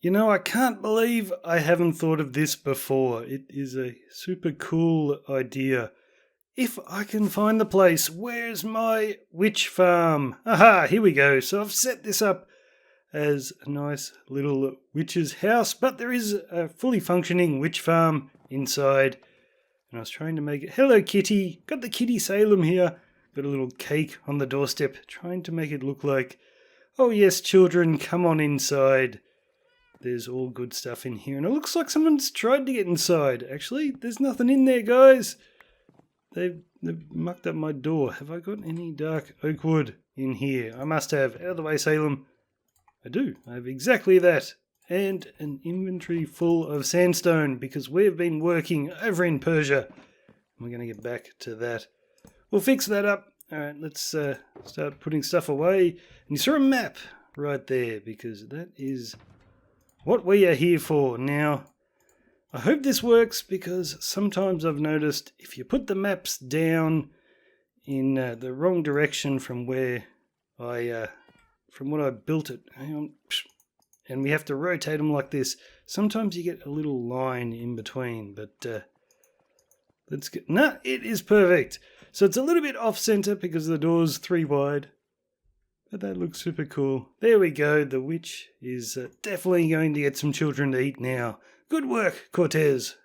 You know, I can't believe I haven't thought of this before. It is a super cool idea. If I can find the place, where's my witch farm? Aha, here we go. So I've set this up as a nice little witch's house, but there is a fully functioning witch farm inside. And I was trying to make it... Hello, kitty. Got the kitty Salem here. Got a little cake on the doorstep, trying to make it look like, oh yes, children, come on inside. There's all good stuff in here, and it looks like someone's tried to get inside. Actually, there's nothing in there, guys. They've mucked up my door. Have I got any dark oak wood in here? I must have. Out of the way, Salem. I do. I have exactly that. And an inventory full of sandstone, because we've been working over in Persia. We're going to get back to that. We'll fix that up. All right, let's start putting stuff away. And you saw a map right there, because that is what we are here for. Now, I hope this works, because sometimes I've noticed if you put the maps down in the wrong direction from where from what I built it, hang on, and we have to rotate them like this, sometimes you get a little line in between, but let's get... No, it is perfect. So it's a little bit off-center because the door's 3 wide. But that looks super cool. There we go. The witch is definitely going to get some children to eat now. Good work, Cortez.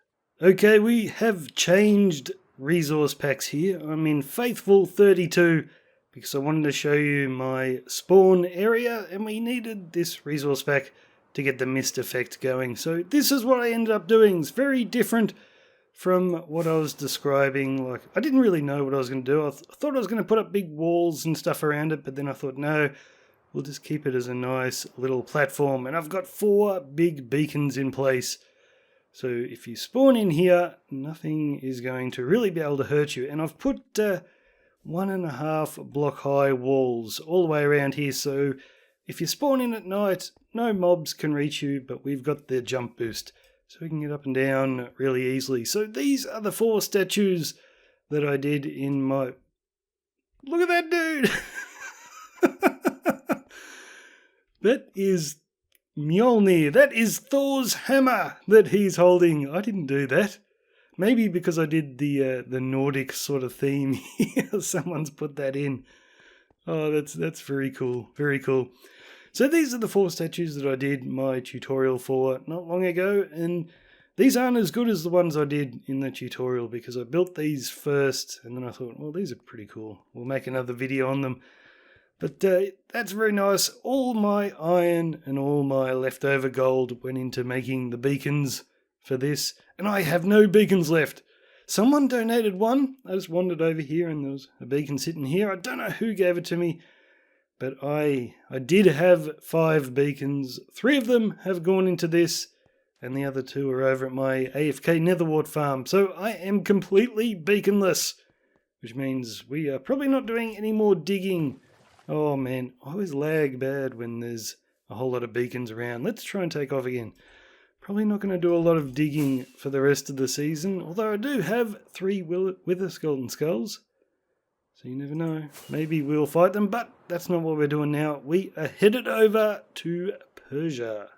Okay, we have changed resource packs here. I'm in Faithful 32 because I wanted to show you my spawn area, and we needed this resource pack to get the mist effect going. So this is what I ended up doing. It's very different from what I was describing. Like, I didn't really know what I was going to do. I thought I was going to put up big walls and stuff around it, but then I thought, no, we'll just keep it as a nice little platform. And I've got 4 big beacons in place. So if you spawn in here, nothing is going to really be able to hurt you. And I've put 1.5 block high walls all the way around here. So if you spawn in at night, no mobs can reach you, but we've got the jump boost. So we can get up and down really easily. So these are the 4 statues that I did in my... Look at that dude! That is Mjolnir. That is Thor's hammer that he's holding. I didn't do that. Maybe because I did the Nordic sort of theme here. Someone's put that in. Oh, that's very cool. Very cool. So these are the 4 statues that I did my tutorial for not long ago, and these aren't as good as the ones I did in the tutorial because I built these first, and then I thought, well, these are pretty cool. We'll make another video on them. But that's very nice. All my iron and all my leftover gold went into making the beacons for this, and I have no beacons left. Someone donated one. I just wandered over here and there was a beacon sitting here. I don't know who gave it to me. But I did have 5 beacons. 3 of them have gone into this, and the other 2 are over at my AFK Netherwart farm. So I am completely beaconless, which means we are probably not doing any more digging. Oh man, I always lag bad when there's a whole lot of beacons around. Let's try and take off again. Probably not going to do a lot of digging for the rest of the season, although I do have 3 Wither Skeleton Skulls. So you never know. Maybe we'll fight them, but that's not what we're doing now. We are headed over to Persia.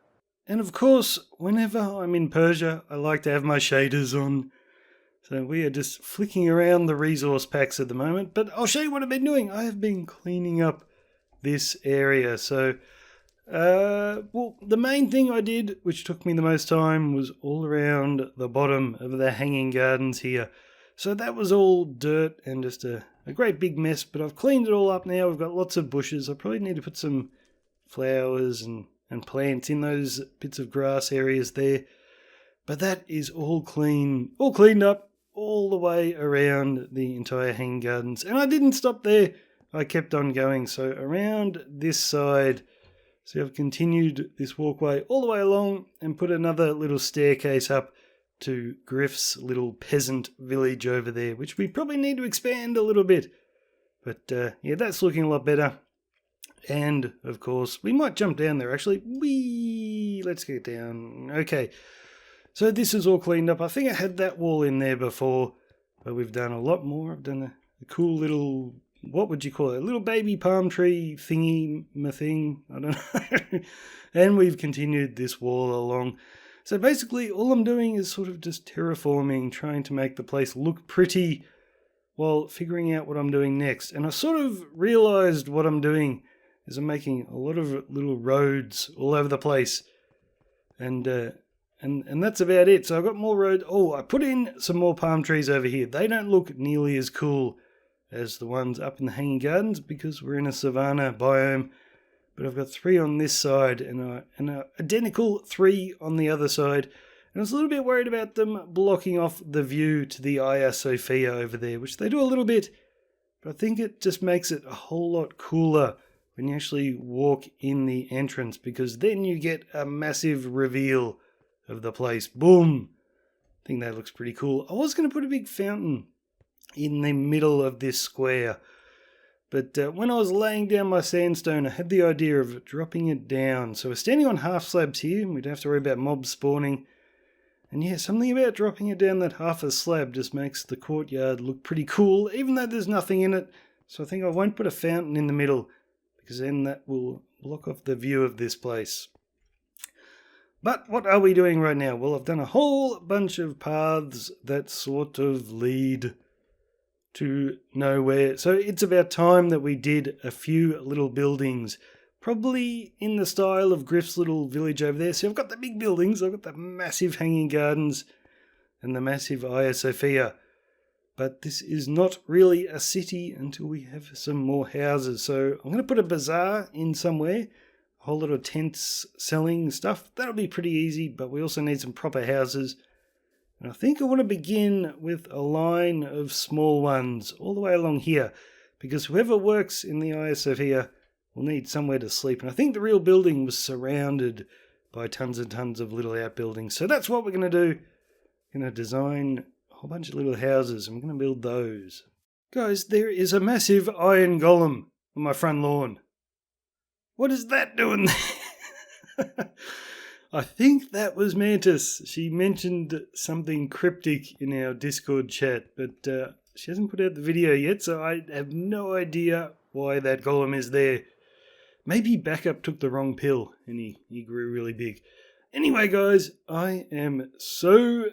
And of course, whenever I'm in Persia, I like to have my shaders on. So we are just flicking around the resource packs at the moment. But I'll show you what I've been doing. I have been cleaning up this area. So, well, the main thing I did, which took me the most time, was all around the bottom of the hanging gardens here. So that was all dirt and just a great big mess, but I've cleaned it all up now. We've got lots of bushes. I probably need to put some flowers and plants in those bits of grass areas there. But that is all cleaned up all the way around the entire hanging gardens. And I didn't stop there. I kept on going. So around this side, see, I've continued this walkway all the way along and put another little staircase up to Griff's little peasant village over there, which we probably need to expand a little bit. But yeah, that's looking a lot better. And of course, we might jump down there actually. Let's get down. Okay, so this is all cleaned up. I think I had that wall in there before, but we've done a lot more. I've done a cool little what would you call it? A little baby palm tree thingy thing. I don't know. And we've continued this wall along. So basically all I'm doing is sort of just terraforming, trying to make the place look pretty while figuring out what I'm doing next. And I sort of realized what I'm doing is I'm making a lot of little roads all over the place. And that's about it. So I've got more roads. Oh, I put in some more palm trees over here. They don't look nearly as cool as the ones up in the Hanging Gardens because we're in a savanna biome. But I've got 3 on this side and an identical 3 on the other side. And I was a little bit worried about them blocking off the view to the Hagia Sophia over there, which they do a little bit. But I think it just makes it a whole lot cooler when you actually walk in the entrance, because then you get a massive reveal of the place. Boom! I think that looks pretty cool. I was going to put a big fountain in the middle of this square, but when I was laying down my sandstone, I had the idea of dropping it down. So we're standing on half slabs here, and we don't have to worry about mobs spawning. And yeah, something about dropping it down that half a slab just makes the courtyard look pretty cool, even though there's nothing in it. So I think I won't put a fountain in the middle, because then that will block off the view of this place. But what are we doing right now? Well, I've done a whole bunch of paths that sort of lead to nowhere. So it's about time that we did a few little buildings, probably in the style of Griff's little village over there. So I've got the big buildings, I've got the massive Hanging Gardens and the massive Hagia Sophia. But this is not really a city until we have some more houses. So I'm going to put a bazaar in somewhere. A whole lot of tents selling stuff. That'll be pretty easy, but we also need some proper houses. And I think I want to begin with a line of small ones all the way along here, because whoever works in the Hagia Sophia will need somewhere to sleep. And I think the real building was surrounded by tons and tons of little outbuildings. So that's what we're going to do. We're going to design a whole bunch of little houses, and we're going to build those. Guys, there is a massive iron golem on my front lawn. What is that doing there? I think that was Mantis. She mentioned something cryptic in our Discord chat, but she hasn't put out the video yet, so I have no idea why that golem is there. Maybe Backup took the wrong pill and he grew really big. Anyway, guys, I am so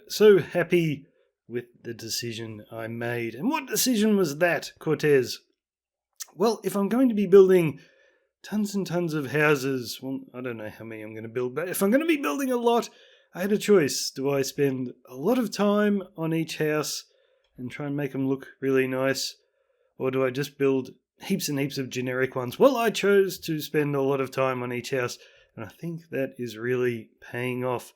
happy with the decision I made. And what decision was that, Cortez? Well, if I'm going to be building tons and tons of houses, well, I don't know how many I'm going to build, but if I'm going to be building a lot, I had a choice. Do I spend a lot of time on each house and try and make them look really nice, or do I just build heaps and heaps of generic ones? Well, I chose to spend a lot of time on each house, and I think that is really paying off.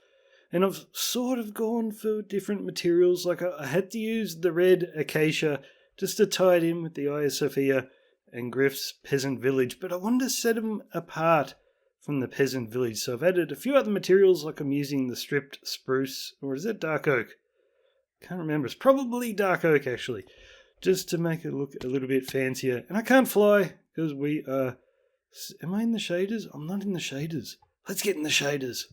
And I've sort of gone for different materials. Like I had to use the red acacia just to tie it in with the Hagia Sophia and Griff's peasant village, but I wanted to set them apart from the peasant village. So I've added a few other materials, like I'm using the stripped spruce, or is that dark oak? Can't remember. It's probably dark oak, actually, just to make it look a little bit fancier. And I can't fly because we are... Am I in the shaders? I'm not in the shaders. Let's get in the shaders.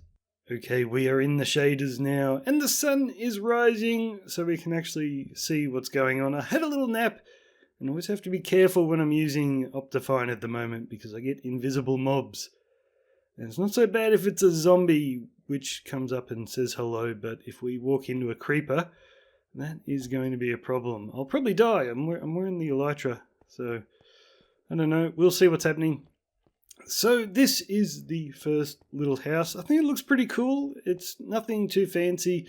Okay, we are in the shaders now, and the sun is rising, so we can actually see what's going on. I had a little nap, and I always have to be careful when I'm using Optifine at the moment, because I get invisible mobs. And it's not so bad if it's a zombie which comes up and says hello, but if we walk into a creeper, that is going to be a problem. I'll probably die. I'm wearing the elytra, so I don't know. We'll see what's happening. So this is the first little house. I think it looks pretty cool. It's nothing too fancy.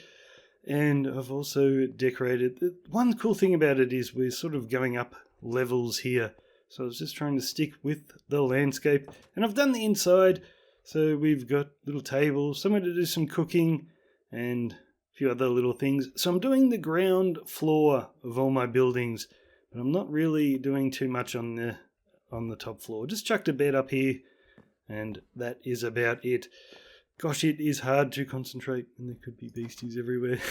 And I've also decorated. One cool thing about it is we're sort of going up levels here. So I was just trying to stick with the landscape. And I've done the inside. So we've got little tables, somewhere to do some cooking, and a few other little things. So I'm doing the ground floor of all my buildings. But I'm not really doing too much on the top floor. Just chucked a bed up here. And that is about it. Gosh, it is hard to concentrate, and there could be beasties everywhere.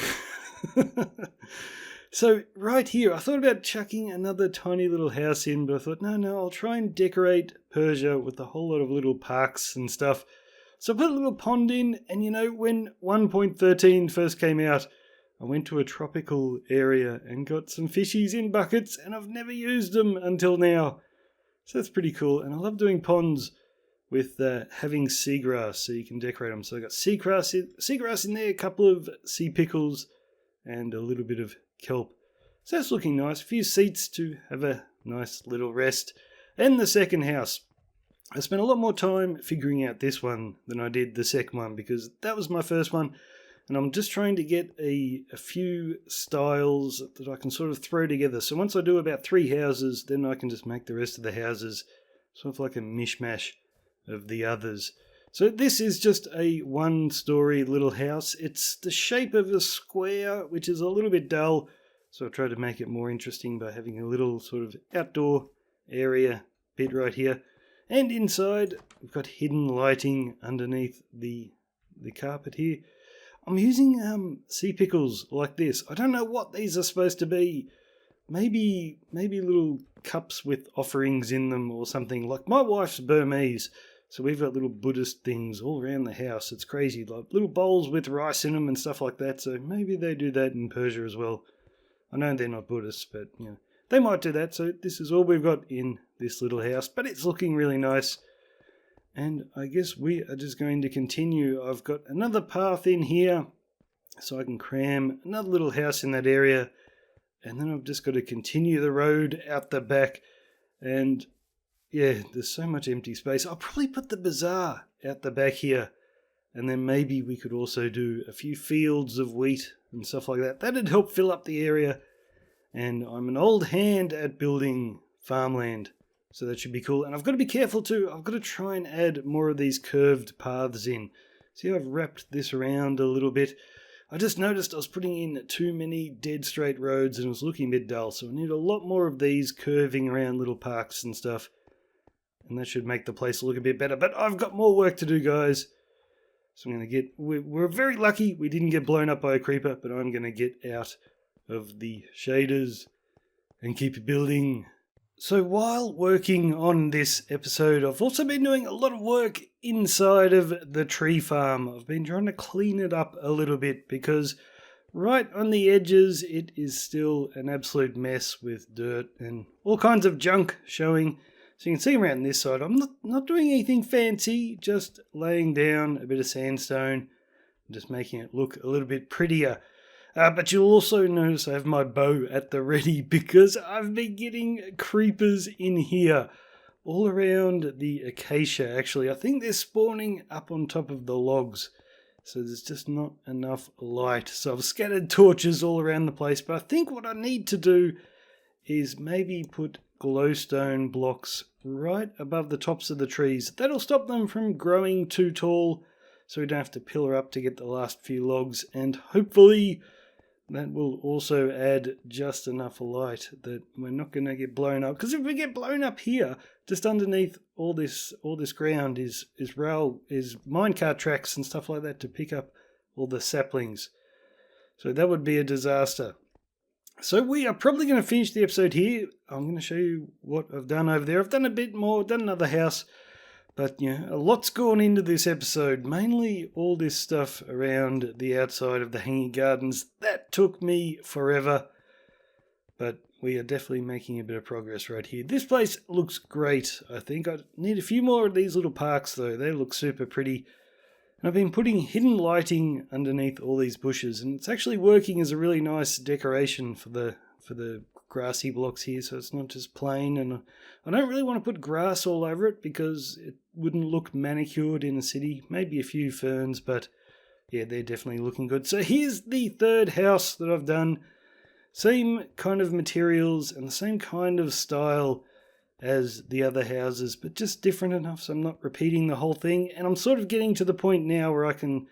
So right here, I thought about chucking another tiny little house in, but I thought, no, I'll try and decorate Persia with a whole lot of little parks and stuff. So I put a little pond in, and you know, when 1.13 first came out, I went to a tropical area and got some fishies in buckets, and I've never used them until now. So that's pretty cool. And I love doing ponds with having seagrass, so you can decorate them. So I got seagrass in there, a couple of sea pickles, and a little bit of kelp. So that's looking nice. A few seats to have a nice little rest. And the second house. I spent a lot more time figuring out this one than I did the second one, because that was my first one. And I'm just trying to get a few styles that I can sort of throw together. So once I do about 3 houses, then I can just make the rest of the houses sort of like a mishmash of the others. So this is just a 1-story little house. It's the shape of a square, which is a little bit dull. So I tried to make it more interesting by having a little sort of outdoor area bit right here. And inside, we've got hidden lighting underneath the carpet here. I'm using sea pickles like this. I don't know what these are supposed to be. Maybe little cups with offerings in them or something. Like my wife's Burmese, so we've got little Buddhist things all around the house. It's crazy, like little bowls with rice in them and stuff like that. So maybe they do that in Persia as well. I know they're not Buddhists, but they might do that. So this is all we've got in this little house, but it's looking really nice. And I guess we are just going to continue. I've got another path in here, so I can cram another little house in that area. And then I've just got to continue the road out the back. And yeah, there's so much empty space. I'll probably put the bazaar out the back here. And then maybe we could also do a few fields of wheat and stuff like that. That'd help fill up the area. And I'm an old hand at building farmland, so that should be cool. And I've got to be careful too. I've got to try and add more of these curved paths in. See, I've wrapped this around a little bit. I just noticed I was putting in too many dead straight roads and it was looking a bit dull. So I need a lot more of these curving around little parks and stuff. And that should make the place look a bit better. But I've got more work to do, guys. So I'm going to get... We're very lucky we didn't get blown up by a creeper, but I'm going to get out of the shaders and keep building. So while working on this episode, I've also been doing a lot of work inside of the tree farm. I've been trying to clean it up a little bit because right on the edges it is still an absolute mess with dirt and all kinds of junk showing. So you can see around this side, I'm not doing anything fancy, just laying down a bit of sandstone, just making it look a little bit prettier. But you'll also notice I have my bow at the ready because I've been getting creepers in here all around the acacia. Actually, I think they're spawning up on top of the logs, so there's just not enough light. So I've scattered torches all around the place, but I think what I need to do is maybe put glowstone blocks right above the tops of the trees. That'll stop them from growing too tall, so we don't have to pillar up to get the last few logs, and hopefully that will also add just enough light that we're not going to get blown up. Because if we get blown up here, just underneath all this ground is minecart tracks and stuff like that to pick up all the saplings. So that would be a disaster. So we are probably going to finish the episode here. I'm going to show you what I've done over there. I've done a bit more, done another house. But a lot's gone into this episode. Mainly all this stuff around the outside of the hanging gardens. That took me forever. But we are definitely making a bit of progress right here. This place looks great, I think. I need a few more of these little parks, though. They look super pretty. And I've been putting hidden lighting underneath all these bushes. And it's actually working as a really nice decoration for the grassy blocks here, so it's not just plain. And I don't really want to put grass all over it because it wouldn't look manicured in a city. Maybe a few ferns, but yeah, they're definitely looking good. So here's the third house that I've done. Same kind of materials and the same kind of style as the other houses, but just different enough so I'm not repeating the whole thing. And I'm sort of getting to the point now where I can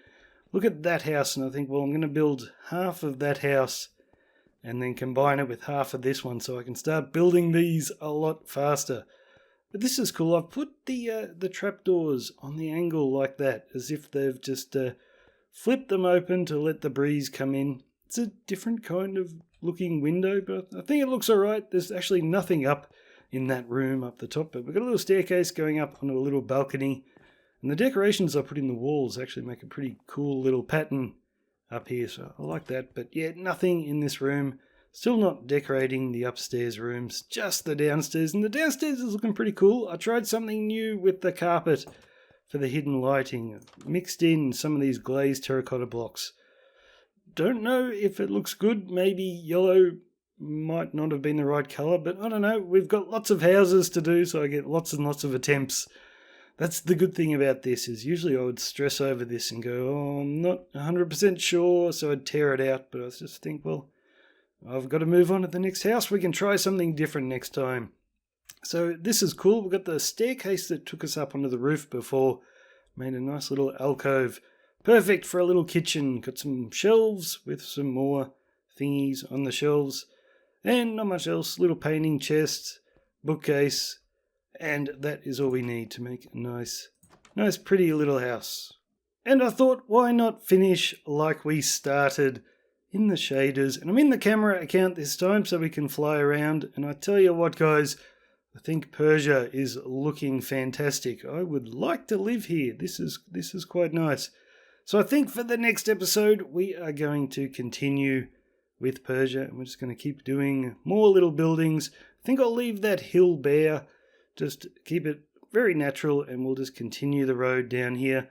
look at that house and I think, well, I'm going to build half of that house and then combine it with half of this one so I can start building these a lot faster. But this is cool. I've put the trapdoors on the angle like that, as if they've just flipped them open to let the breeze come in. It's a different kind of looking window, but I think it looks alright. There's actually nothing up in that room up the top, but we've got a little staircase going up onto a little balcony. And the decorations I put in the walls actually make a pretty cool little pattern up here, so I like that. But yeah, nothing in this room. Still not decorating the upstairs rooms, just the downstairs. And the downstairs is looking pretty cool. I tried something new with the carpet for the hidden lighting. Mixed in some of these glazed terracotta blocks. Don't know if it looks good. Maybe yellow might not have been the right colour, but I don't know. We've got lots of houses to do, so I get lots and lots of attempts. That's the good thing about this, is usually I would stress over this and go, oh, I'm not 100% sure, so I'd tear it out. But I just think, well, I've got to move on to the next house. We can try something different next time. So this is cool. We've got the staircase that took us up onto the roof before. Made a nice little alcove. Perfect for a little kitchen. Got some shelves with some more thingies on the shelves. And not much else. Little painting chest, bookcase. And that is all we need to make a nice pretty little house. And I thought, why not finish like we started, in the shaders. And I'm in the camera account this time so we can fly around. And I tell you what, guys, I think Persia is looking fantastic. I would like to live here. This is quite nice. So I think for the next episode, we are going to continue with Persia. And we're just going to keep doing more little buildings. I think I'll leave that hill bare. Just keep it very natural, and we'll just continue the road down here.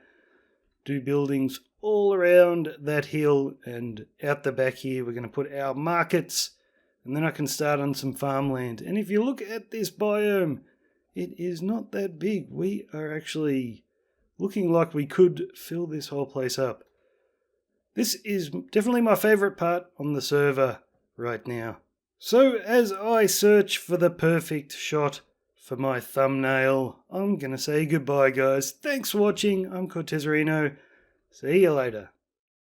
Do buildings all around that hill, and out the back here we're going to put our markets, and then I can start on some farmland. And if you look at this biome, it is not that big. We are actually looking like we could fill this whole place up. This is definitely my favourite part on the server right now. So as I search for the perfect shot for my thumbnail, I'm going to say goodbye, guys. Thanks for watching. I'm Cortezerino. See you later.